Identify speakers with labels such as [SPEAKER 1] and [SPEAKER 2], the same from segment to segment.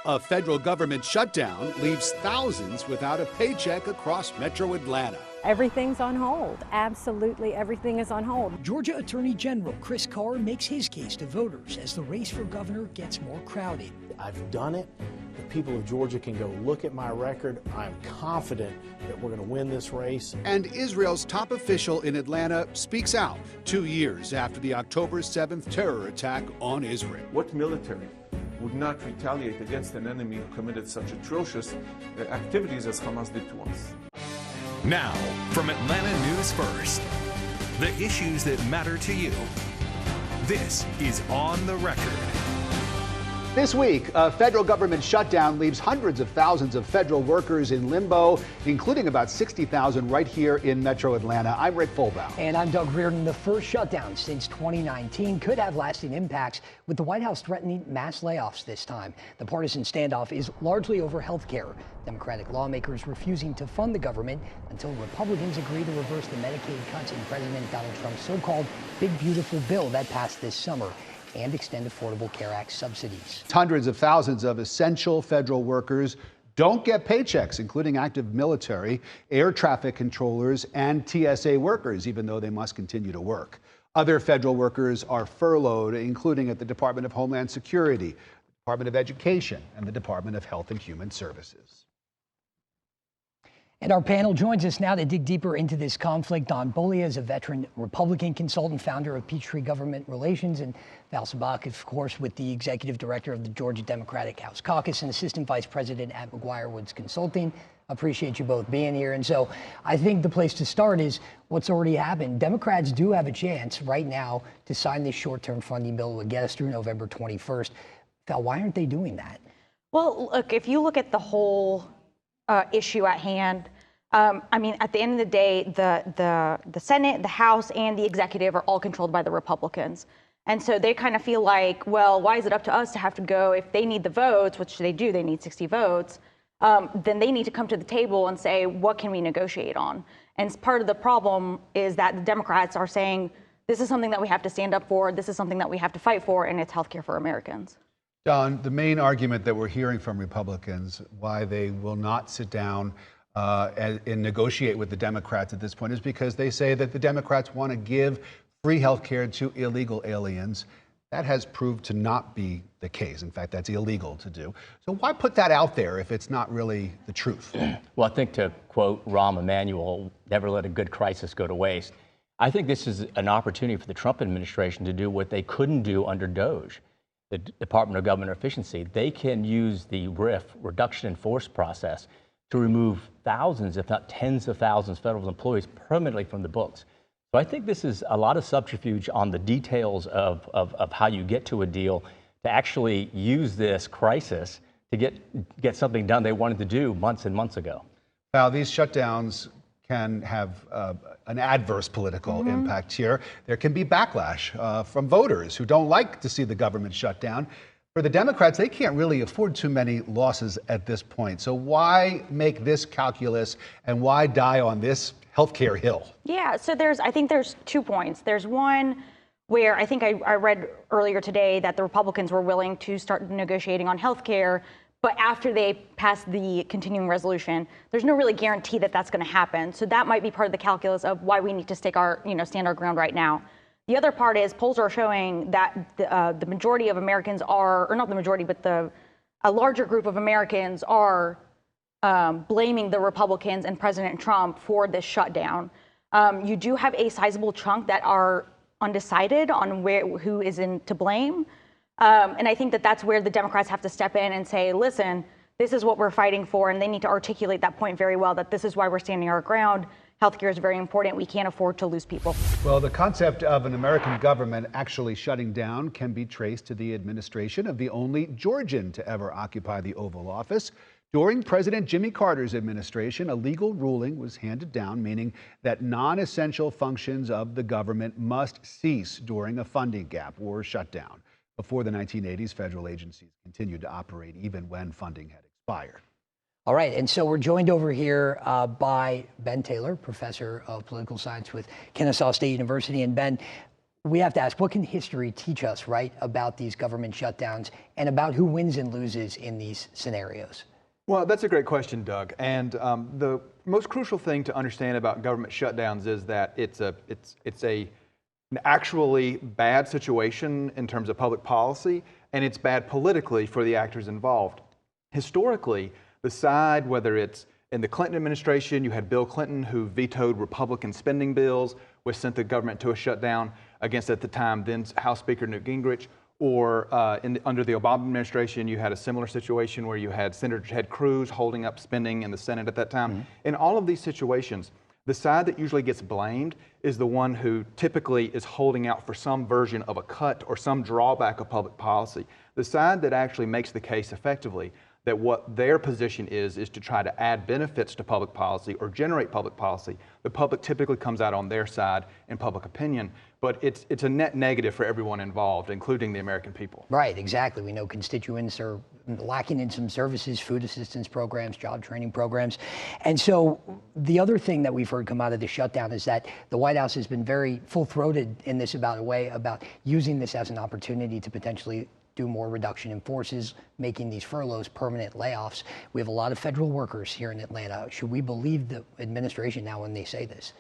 [SPEAKER 1] A federal government shutdown leaves thousands without a paycheck across metro Atlanta.
[SPEAKER 2] Everything's on hold. Absolutely everything is on hold.
[SPEAKER 3] Georgia Attorney General Chris Carr makes his case to voters as the race for governor gets more crowded.
[SPEAKER 4] I've done it. The people of Georgia can go look at my record. I'm confident that we're going to win this race.
[SPEAKER 1] And Israel's top official in Atlanta speaks out 2 years after the October 7th terror attack on Israel.
[SPEAKER 5] What military would not retaliate against an enemy who committed such atrocious activities as Hamas did to us?
[SPEAKER 6] Now, from Atlanta News First, the issues that matter to you. This is On the Record.
[SPEAKER 1] This week, a federal government shutdown leaves hundreds of thousands of federal workers in limbo, including about 60,000 right here in metro Atlanta. I'm Rick Fulbaugh.
[SPEAKER 3] And I'm Doug Reardon. The first shutdown since 2019 could have lasting impacts, with the White House threatening mass layoffs this time. The partisan standoff is largely over health care. Democratic lawmakers refusing to fund the government until Republicans agree to reverse the Medicaid cuts in President Donald Trump's so-called Big Beautiful Bill that passed this summer, and extend Affordable Care Act subsidies.
[SPEAKER 1] Hundreds of thousands of essential federal workers don't get paychecks, including active military, air traffic controllers, and TSA workers, even though they must continue to work. Other federal workers are furloughed, including at the Department of Homeland Security, the Department of Education, and the Department of Health and Human Services.
[SPEAKER 3] And our panel joins us now to dig deeper into this conflict. Don Bolia is a veteran Republican consultant, founder of Peachtree Government Relations, and Val Sabak, of course, with the executive director of the Georgia Democratic House Caucus and assistant vice president at McGuire Woods Consulting. Appreciate you both being here. And so I think the place to start is what's already happened. Democrats do have a chance right now to sign this short-term funding bill that would get us through November 21st. Val, why aren't they doing that?
[SPEAKER 7] Well, look, if you look at the whole issue at hand, I mean, at the end of the day, the Senate, the House, and the executive are all controlled by the Republicans. And so they kind of feel like, well, why is it up to us to have to go? If they need the votes, which they do, they need 60 votes, then they need to come to the table and say, what can we negotiate on? And part of the problem is that the Democrats are saying, this is something that we have to stand up for, this is something that we have to fight for, and it's healthcare for Americans.
[SPEAKER 1] Don, the main argument that we're hearing from Republicans, why they will not sit down and negotiate with the Democrats at this point, is because they say that the Democrats want to give free health care to illegal aliens. That has proved to not be the case. In fact, that's illegal to do. So why put that out there if it's not really the truth?
[SPEAKER 8] Well, I think, to quote Rahm Emanuel, never let a good crisis go to waste. I think this is an opportunity for the Trump administration to do what they couldn't do under DOGE, the Department of Government Efficiency. They can use the RIF, reduction in force process, to remove thousands, if not tens of thousands, of federal employees permanently from the books. So I think this is a lot of subterfuge on the details of how you get to a deal to actually use this crisis to get something done they wanted to do months and months ago.
[SPEAKER 1] Now, these shutdowns can have an adverse political impact here. There can be backlash from voters who don't like to see the government shut down. For the Democrats, they can't really afford too many losses at this point. So why make this calculus and why die on this healthcare hill? Yeah,
[SPEAKER 7] so I think there's 2 points. There's one where I think I read earlier today that the Republicans were willing to start negotiating on healthcare, but after they pass the continuing resolution, there's no really guarantee that that's going to happen. So that might be part of the calculus of why we need to stand our ground right now. The other part is polls are showing that the majority of Americans are, or not the majority, but a larger group of Americans are blaming the Republicans and President Trump for this shutdown. You do have a sizable chunk that are undecided on who is to blame. And I think that that's where the Democrats have to step in and say, listen, this is what we're fighting for. And they need to articulate that point very well, that this is why we're standing our ground. Healthcare is very important. We can't afford to lose people.
[SPEAKER 1] Well, the concept of an American government actually shutting down can be traced to the administration of the only Georgian to ever occupy the Oval Office. During President Jimmy Carter's administration, a legal ruling was handed down, meaning that non-essential functions of the government must cease during a funding gap or shutdown. Before the 1980s, federal agencies continued to operate even when funding had expired.
[SPEAKER 3] All right, and so we're joined over here by Ben Taylor, professor of political science with Kennesaw State University. And Ben, we have to ask, what can history teach us, right, about these government shutdowns and about who wins and loses in these scenarios?
[SPEAKER 9] Well, that's a great question, Doug. And the most crucial thing to understand about government shutdowns is that it's an actually bad situation in terms of public policy, and it's bad politically for the actors involved. Historically, the side, whether it's in the Clinton administration, you had Bill Clinton, who vetoed Republican spending bills, which sent the government to a shutdown against, at the time, then House Speaker Newt Gingrich. Or under the Obama administration, you had a similar situation where you had Senator Ted Cruz holding up spending in the Senate at that time. In all of these situations, the side that usually gets blamed is the one who typically is holding out for some version of a cut or some drawback of public policy. The side that actually makes the case effectively that what their position is to try to add benefits to public policy or generate public policy. The public typically comes out on their side in public opinion, but it's a net negative for everyone involved, including the American people.
[SPEAKER 3] Right, exactly. We know constituents are lacking in some services, food assistance programs, job training programs. And so the other thing that we've heard come out of the shutdown is that the White House has been very full-throated in this about using this as an opportunity to potentially do more reduction in forces, making these furloughs permanent layoffs. We have a lot of federal workers here in Atlanta. Should we believe the administration now when they say this?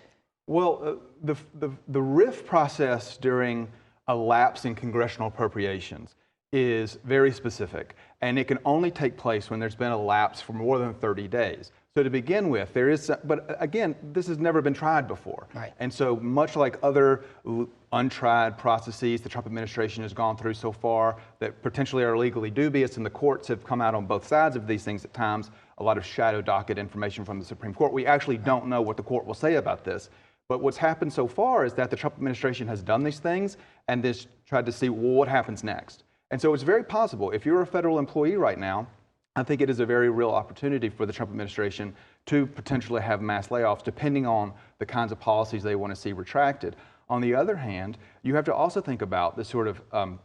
[SPEAKER 9] Well, the RIF process during a lapse in congressional appropriations is very specific, and it can only take place when there's been a lapse for more than 30 days. So to begin with, there is, but again, this has never been tried before.
[SPEAKER 3] Right.
[SPEAKER 9] And so much like other untried processes the Trump administration has gone through so far that potentially are legally dubious, and the courts have come out on both sides of these things at times, a lot of shadow docket information from the Supreme Court. We actually don't know what the court will say about this. But what's happened so far is that the Trump administration has done these things and this tried to see, well, what happens next? And so it's very possible, if you're a federal employee right now, I think it is a very real opportunity for the Trump administration to potentially have mass layoffs, depending on the kinds of policies they want to see retracted. On the other hand, you have to also think about the sort of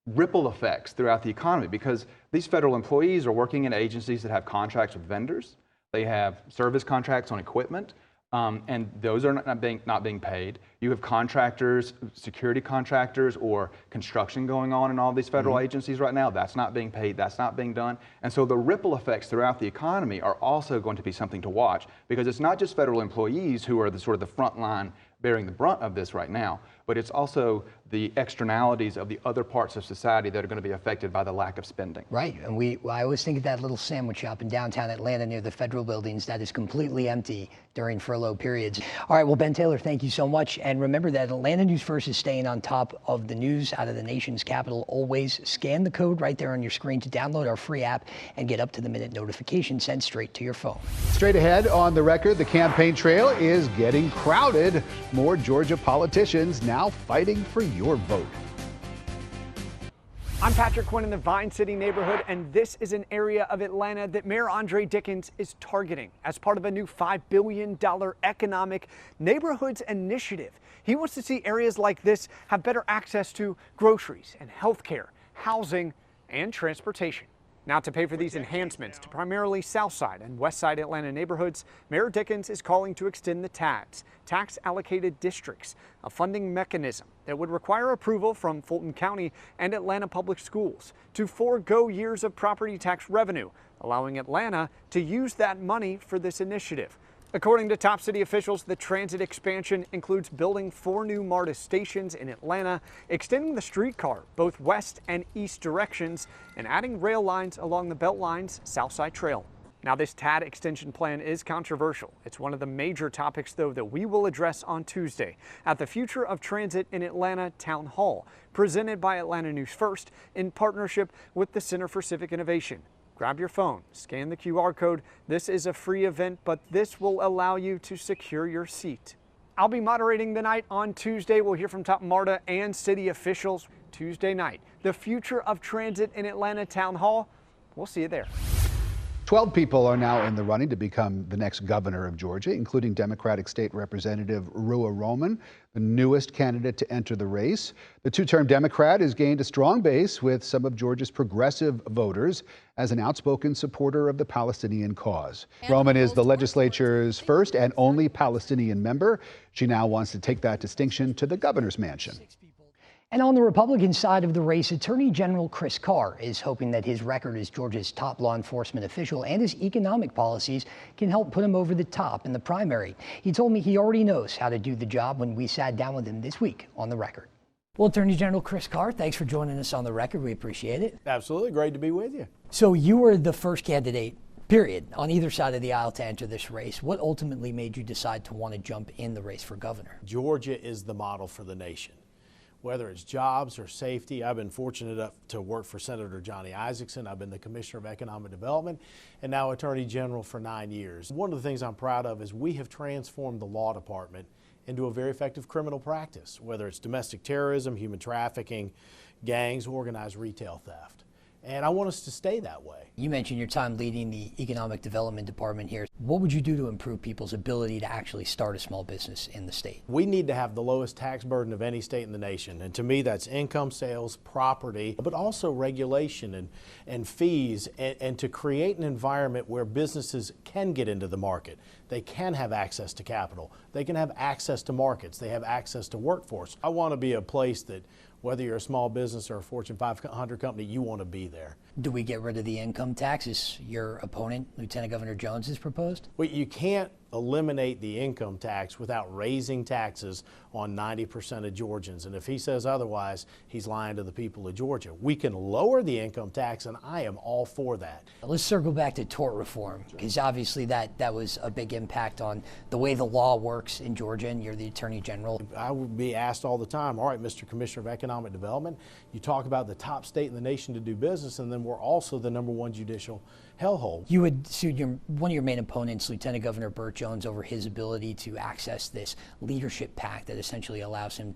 [SPEAKER 9] ripple effects throughout the economy, because these federal employees are working in agencies that have contracts with vendors. They have service contracts on equipment. And those are not being paid. You have contractors, security contractors, or construction going on in all these federal agencies right now. That's not being paid. That's not being done. And so the ripple effects throughout the economy are also going to be something to watch, because it's not just federal employees who are the sort of the front line bearing the brunt of this right now, but it's also the externalities of the other parts of society that are going to be affected by the lack of spending.
[SPEAKER 3] Right, and I always think of that little sandwich shop in downtown Atlanta near the federal buildings that is completely empty during furlough periods. All right, well, Ben Taylor, thank you so much. And remember that Atlanta News First is staying on top of the news out of the nation's capital. Always scan the code right there on your screen to download our free app and get up-to-the-minute notifications sent straight to your phone.
[SPEAKER 1] Straight ahead on the record, the campaign trail is getting crowded. More Georgia politicians now fighting for your vote.
[SPEAKER 10] I'm Patrick Quinn in the Vine City neighborhood, and this is an area of Atlanta that Mayor Andre Dickens is targeting as part of a new $5 billion economic neighborhoods initiative. He wants to see areas like this have better access to groceries and health care, housing, and transportation. Now, to pay for these enhancements to primarily Southside and Westside Atlanta neighborhoods, Mayor Dickens is calling to extend the TADS, tax allocated districts, a funding mechanism that would require approval from Fulton County and Atlanta Public Schools to forego years of property tax revenue, allowing Atlanta to use that money for this initiative. According to top city officials, the transit expansion includes building 4 new MARTA stations in Atlanta, extending the streetcar both west and east directions, and adding rail lines along the Beltline's Southside Trail. Now, this TAD extension plan is controversial. It's one of the major topics, though, that we will address on Tuesday at the Future of Transit in Atlanta Town Hall, presented by Atlanta News First in partnership with the Center for Civic Innovation. Grab your phone, scan the QR code. This is a free event, but this will allow you to secure your seat. I'll be moderating the night on Tuesday. We'll hear from top MARTA and city officials Tuesday night. The Future of Transit in Atlanta Town Hall. We'll see you there.
[SPEAKER 1] 12 people are now in the running to become the next governor of Georgia, including Democratic State Representative Ruwa Romman, the newest candidate to enter the race. The two-term Democrat has gained a strong base with some of Georgia's progressive voters as an outspoken supporter of the Palestinian cause. Romman is the legislature's first and only Palestinian member. She now wants to take that distinction to the governor's mansion.
[SPEAKER 3] And on the Republican side of the race, Attorney General Chris Carr is hoping that his record as Georgia's top law enforcement official and his economic policies can help put him over the top in the primary. He told me he already knows how to do the job when we sat down with him this week on The Record. Well, Attorney General Chris Carr, thanks for joining us on The Record. We appreciate it.
[SPEAKER 4] Absolutely. Great to be with you.
[SPEAKER 3] So you were the first candidate, period, on either side of the aisle to enter this race. What ultimately made you decide to want to jump in the race for governor?
[SPEAKER 4] Georgia is the model for the nation. Whether it's jobs or safety, I've been fortunate enough to work for Senator Johnny Isakson. I've been the Commissioner of Economic Development and now Attorney General for 9 years. One of the things I'm proud of is we have transformed the law department into a very effective criminal practice, whether it's domestic terrorism, human trafficking, gangs, organized retail theft. And I want us to stay that way.
[SPEAKER 3] You mentioned your time leading the Economic Development Department here. What would you do to improve people's ability to actually start a small business in the state?
[SPEAKER 4] We need to have the lowest tax burden of any state in the nation. And to me, that's income, sales, property, but also regulation and fees, and to create an environment where businesses can get into the market. They can have access to capital. They can have access to markets. They have access to workforce. I want to be a place that whether you're a small business or a Fortune 500 company, you want to be there. Do we get rid of the income tax, as your opponent, Lieutenant Governor Jones, has proposed? Well, you can't eliminate the income tax without raising taxes on 90% of Georgians. And if he says otherwise, he's lying to the people of Georgia. We can lower the income tax, and I am all for that.
[SPEAKER 3] Let's circle back to tort reform, because obviously that was a big impact on the way the law works in Georgia, and you're the Attorney General.
[SPEAKER 4] I would be asked all the time, all right, Mr. Commissioner of Economic Development, you talk about the top state in the nation to do business, and then we're also the #1 judicial hellhole.
[SPEAKER 3] You had sued one of your main opponents, Lieutenant Governor Burt Jones, over his ability to access this leadership PAC that essentially allows him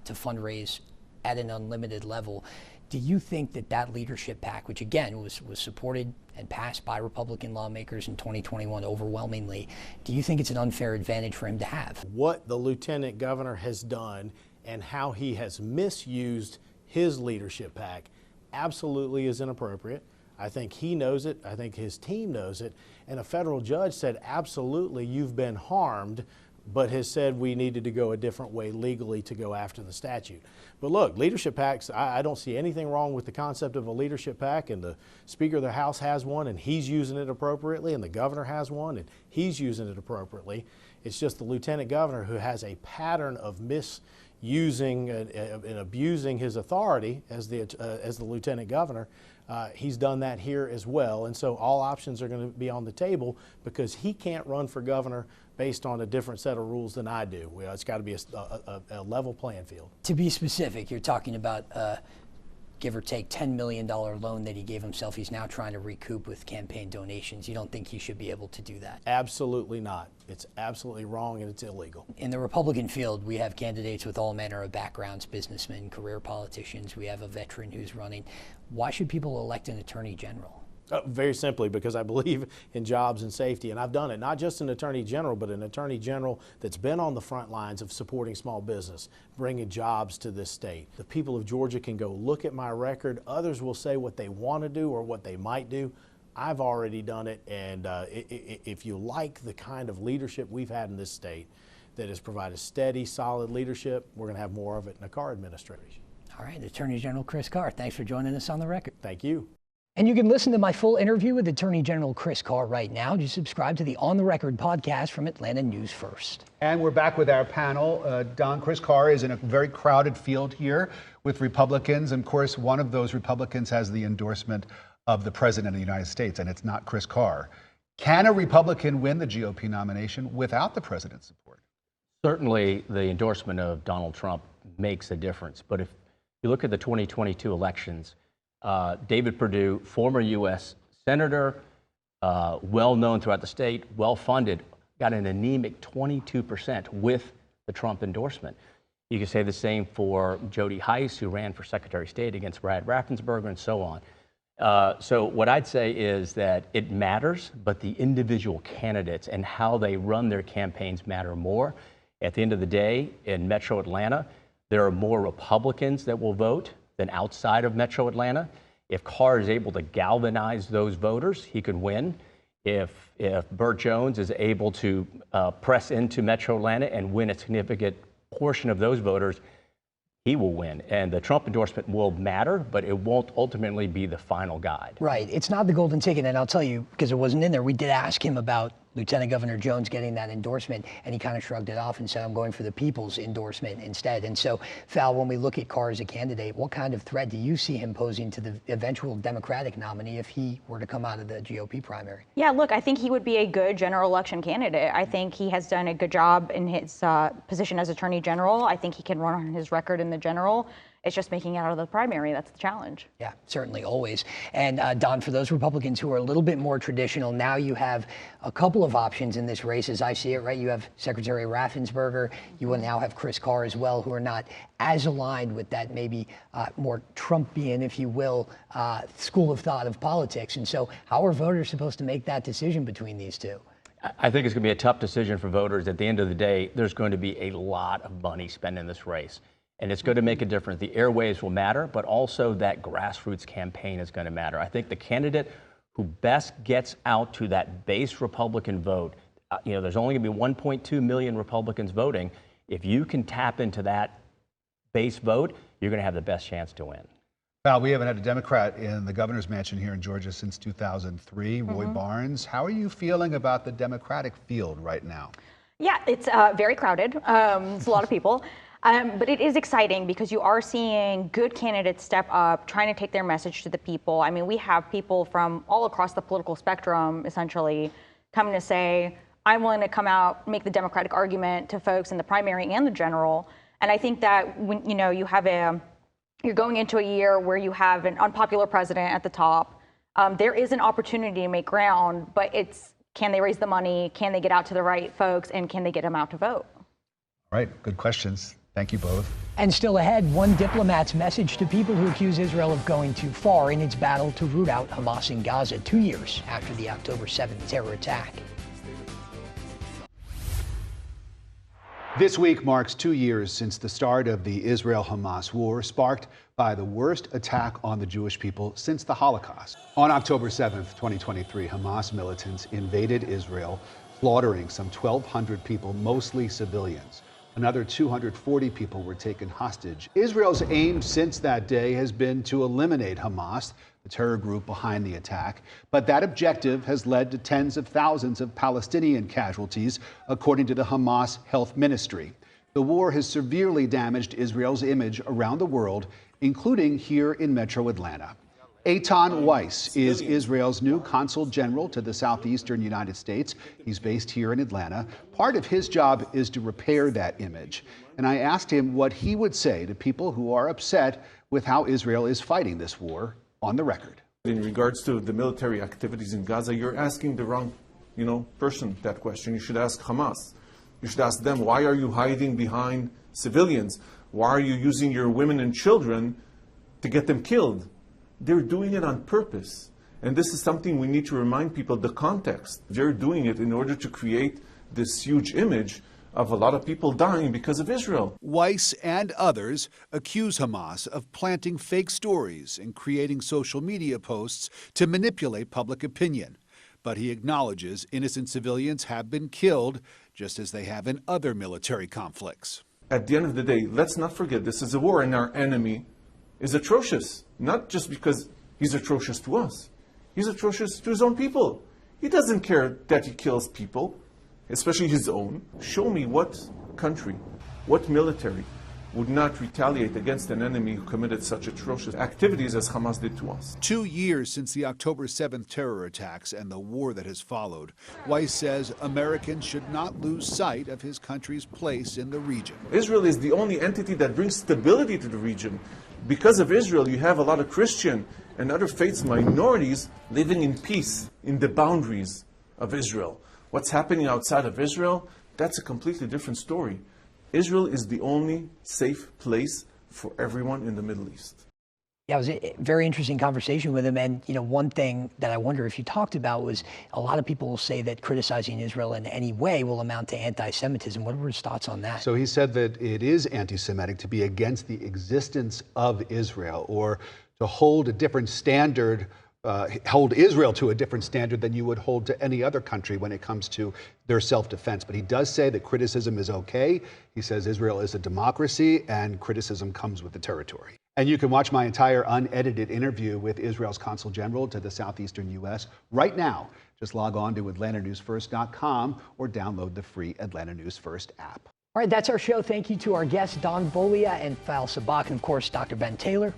[SPEAKER 3] to fundraise at an unlimited level. Do you think that leadership PAC, which again was supported and passed by Republican lawmakers in 2021 overwhelmingly, do you think it's an unfair advantage for him to have?
[SPEAKER 4] What the Lieutenant Governor has done and how he has misused his leadership PAC absolutely is inappropriate. I think he knows it. I think his team knows it. And a federal judge said, absolutely, you've been harmed, but has said we needed to go a different way legally to go after the statute. But look, leadership PACs, I don't see anything wrong with the concept of a leadership PAC, and the Speaker of the House has one, and he's using it appropriately, and the governor has one, and he's using it appropriately. It's just the Lieutenant Governor who has a pattern of misusing and abusing his authority as the Lieutenant Governor. He's done that here as well, and so all options are going to be on the table because he can't run for governor based on a different set of rules than I do. It's got to be a level playing field.
[SPEAKER 3] To be specific, you're talking about give or take $10 million loan that he gave himself. He's now trying to recoup with campaign donations. You don't think he should be able to do that?
[SPEAKER 4] Absolutely not. It's absolutely wrong and it's illegal.
[SPEAKER 3] In the Republican field, we have candidates with all manner of backgrounds, businessmen, career politicians. We have a veteran who's running. Why should people elect an attorney general?
[SPEAKER 4] Very simply because I believe in jobs and safety, and I've done it, not just an attorney general, but an attorney general that's been on the front lines of supporting small business, bringing jobs to this state. The people of Georgia can go look at my record. Others will say what they want to do or what they might do. I've already done it, and if you like the kind of leadership we've had in this state that has provided steady, solid leadership, we're going to have more of it in the Carr administration.
[SPEAKER 3] All right, Attorney General Chris Carr, thanks for joining us on The Record.
[SPEAKER 4] Thank you.
[SPEAKER 3] And you can listen to my full interview with Attorney General Chris Carr right now. Just subscribe to the On the Record podcast from Atlanta News First.
[SPEAKER 1] And we're back with our panel. Don, Chris Carr is in a very crowded field here with Republicans. And of course, one of those Republicans has the endorsement of the President of the United States, and it's not Chris Carr. Can a Republican win the GOP nomination without the president's support?
[SPEAKER 8] Certainly, the endorsement of Donald Trump makes a difference. But if you look at the 2022 elections, David Perdue, former U.S. Senator, well-known throughout the state, well-funded, got an anemic 22% with the Trump endorsement. You could say the same for Jody Hice, who ran for Secretary of State against Brad Raffensperger, and so on. So what I'd say is that it matters, but the individual candidates and how they run their campaigns matter more. At the end of the day, in Metro Atlanta, there are more Republicans that will vote than outside of Metro Atlanta. If Carr is able to galvanize those voters, he could win. If Burt Jones is able to press into Metro Atlanta and win a significant portion of those voters, he will win. And the Trump endorsement will matter, but it won't ultimately be the final guide.
[SPEAKER 3] Right. It's not the golden ticket. And I'll tell you, because it wasn't in there, we did ask him about Lieutenant Governor Jones getting that endorsement, and he kind of shrugged it off and said, I'm going for the people's endorsement instead. And so, Val, when we look at Carr as a candidate, what kind of threat do you see him posing to the eventual Democratic nominee if he were to come out of the GOP primary?
[SPEAKER 7] Yeah, look, I think he would be a good general election candidate. I think he has done a good job in his position as Attorney General. I think he can run on his record in the general. It's just making it out of the primary. That's the challenge.
[SPEAKER 3] Yeah, certainly, always. And Don, for those Republicans who are a little bit more traditional, now you have a couple of options in this race, as I see it, right? You have Secretary Raffensperger. You will now have Chris Carr as well, who are not as aligned with that maybe more Trumpian, if you will, school of thought of politics. And so how are voters supposed to make that decision between these two?
[SPEAKER 8] I think it's going to be a tough decision for voters. At the end of the day, there's going to be a lot of money spent in this race. And it's going to make a difference. The airwaves will matter, but also that grassroots campaign is going to matter. I think the candidate who best gets out to that base Republican vote, there's only going to be 1.2 million Republicans voting. If you can tap into that base vote, you're going to have the best chance to win.
[SPEAKER 1] Val, we haven't had a Democrat in the governor's mansion here in Georgia since 2003. Roy Barnes, how are you feeling about the Democratic field right now?
[SPEAKER 7] Yeah, it's very crowded. It's a lot of people. But it is exciting because you are seeing good candidates step up, trying to take their message to the people. I mean, we have people from all across the political spectrum, essentially, coming to say, I'm willing to come out, make the Democratic argument to folks in the primary and the general. And I think that when you're going into a year where you have an unpopular president at the top, there is an opportunity to make ground, but can they raise the money? Can they get out to the right folks? And can they get them out to vote?
[SPEAKER 1] All right, good questions. Thank you both.
[SPEAKER 3] And still ahead, one diplomat's message to people who accuse Israel of going too far in its battle to root out Hamas in Gaza 2 years after the October 7th terror attack.
[SPEAKER 1] This week marks 2 years since the start of the Israel-Hamas war, sparked by the worst attack on the Jewish people since the Holocaust. On October 7th, 2023, Hamas militants invaded Israel, slaughtering some 1,200 people, mostly civilians. Another 240 people were taken hostage. Israel's aim since that day has been to eliminate Hamas, the terror group behind the attack. But that objective has led to tens of thousands of Palestinian casualties, according to the Hamas Health Ministry. The war has severely damaged Israel's image around the world, including here in Metro Atlanta. Eitan Weiss is Israel's new Consul General to the Southeastern United States. He's based here in Atlanta. Part of his job is to repair that image. And I asked him what he would say to people who are upset with how Israel is fighting this war on the record.
[SPEAKER 5] In regards to the military activities in Gaza, you're asking the wrong, person that question. You should ask Hamas. You should ask them, why are you hiding behind civilians? Why are you using your women and children to get them killed? They're doing it on purpose. And this is something we need to remind people, the context. They're doing it in order to create this huge image of a lot of people dying because of Israel.
[SPEAKER 1] Weiss and others accuse Hamas of planting fake stories and creating social media posts to manipulate public opinion. But he acknowledges innocent civilians have been killed, just as they have in other military conflicts.
[SPEAKER 5] At the end of the day, let's not forget this is a war and our enemy is atrocious, not just because he's atrocious to us. He's atrocious to his own people. He doesn't care that he kills people, especially his own. Show me what country, what military would not retaliate against an enemy who committed such atrocious activities as Hamas did to us.
[SPEAKER 1] 2 years since the October 7th terror attacks and the war that has followed, Weiss says Americans should not lose sight of his country's place in the region.
[SPEAKER 5] Israel is the only entity that brings stability to the region. Because of Israel, you have a lot of Christian and other faiths minorities living in peace in the boundaries of Israel. What's happening outside of Israel, that's a completely different story. Israel is the only safe place for everyone in the Middle East.
[SPEAKER 3] Yeah, it was a very interesting conversation with him. And, one thing that I wonder if you talked about was a lot of people will say that criticizing Israel in any way will amount to anti-Semitism. What were his thoughts on that?
[SPEAKER 1] So he said that it is anti-Semitic to be against the existence of Israel or to hold a different standard hold Israel to a different standard than you would hold to any other country when it comes to their self-defense. But he does say that criticism is okay. He says Israel is a democracy and criticism comes with the territory. And you can watch my entire unedited interview with Israel's Consul General to the Southeastern U.S. right now. Just log on to AtlantaNewsFirst.com or download the free Atlanta News First app.
[SPEAKER 3] All right, that's our show. Thank you to our guests, Don Bolia and Fal Sabak, and of course, Dr. Ben Taylor.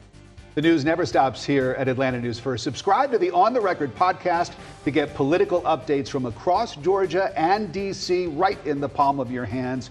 [SPEAKER 1] The news never stops here at Atlanta News First. Subscribe to the On the Record podcast to get political updates from across Georgia and D.C. right in the palm of your hands.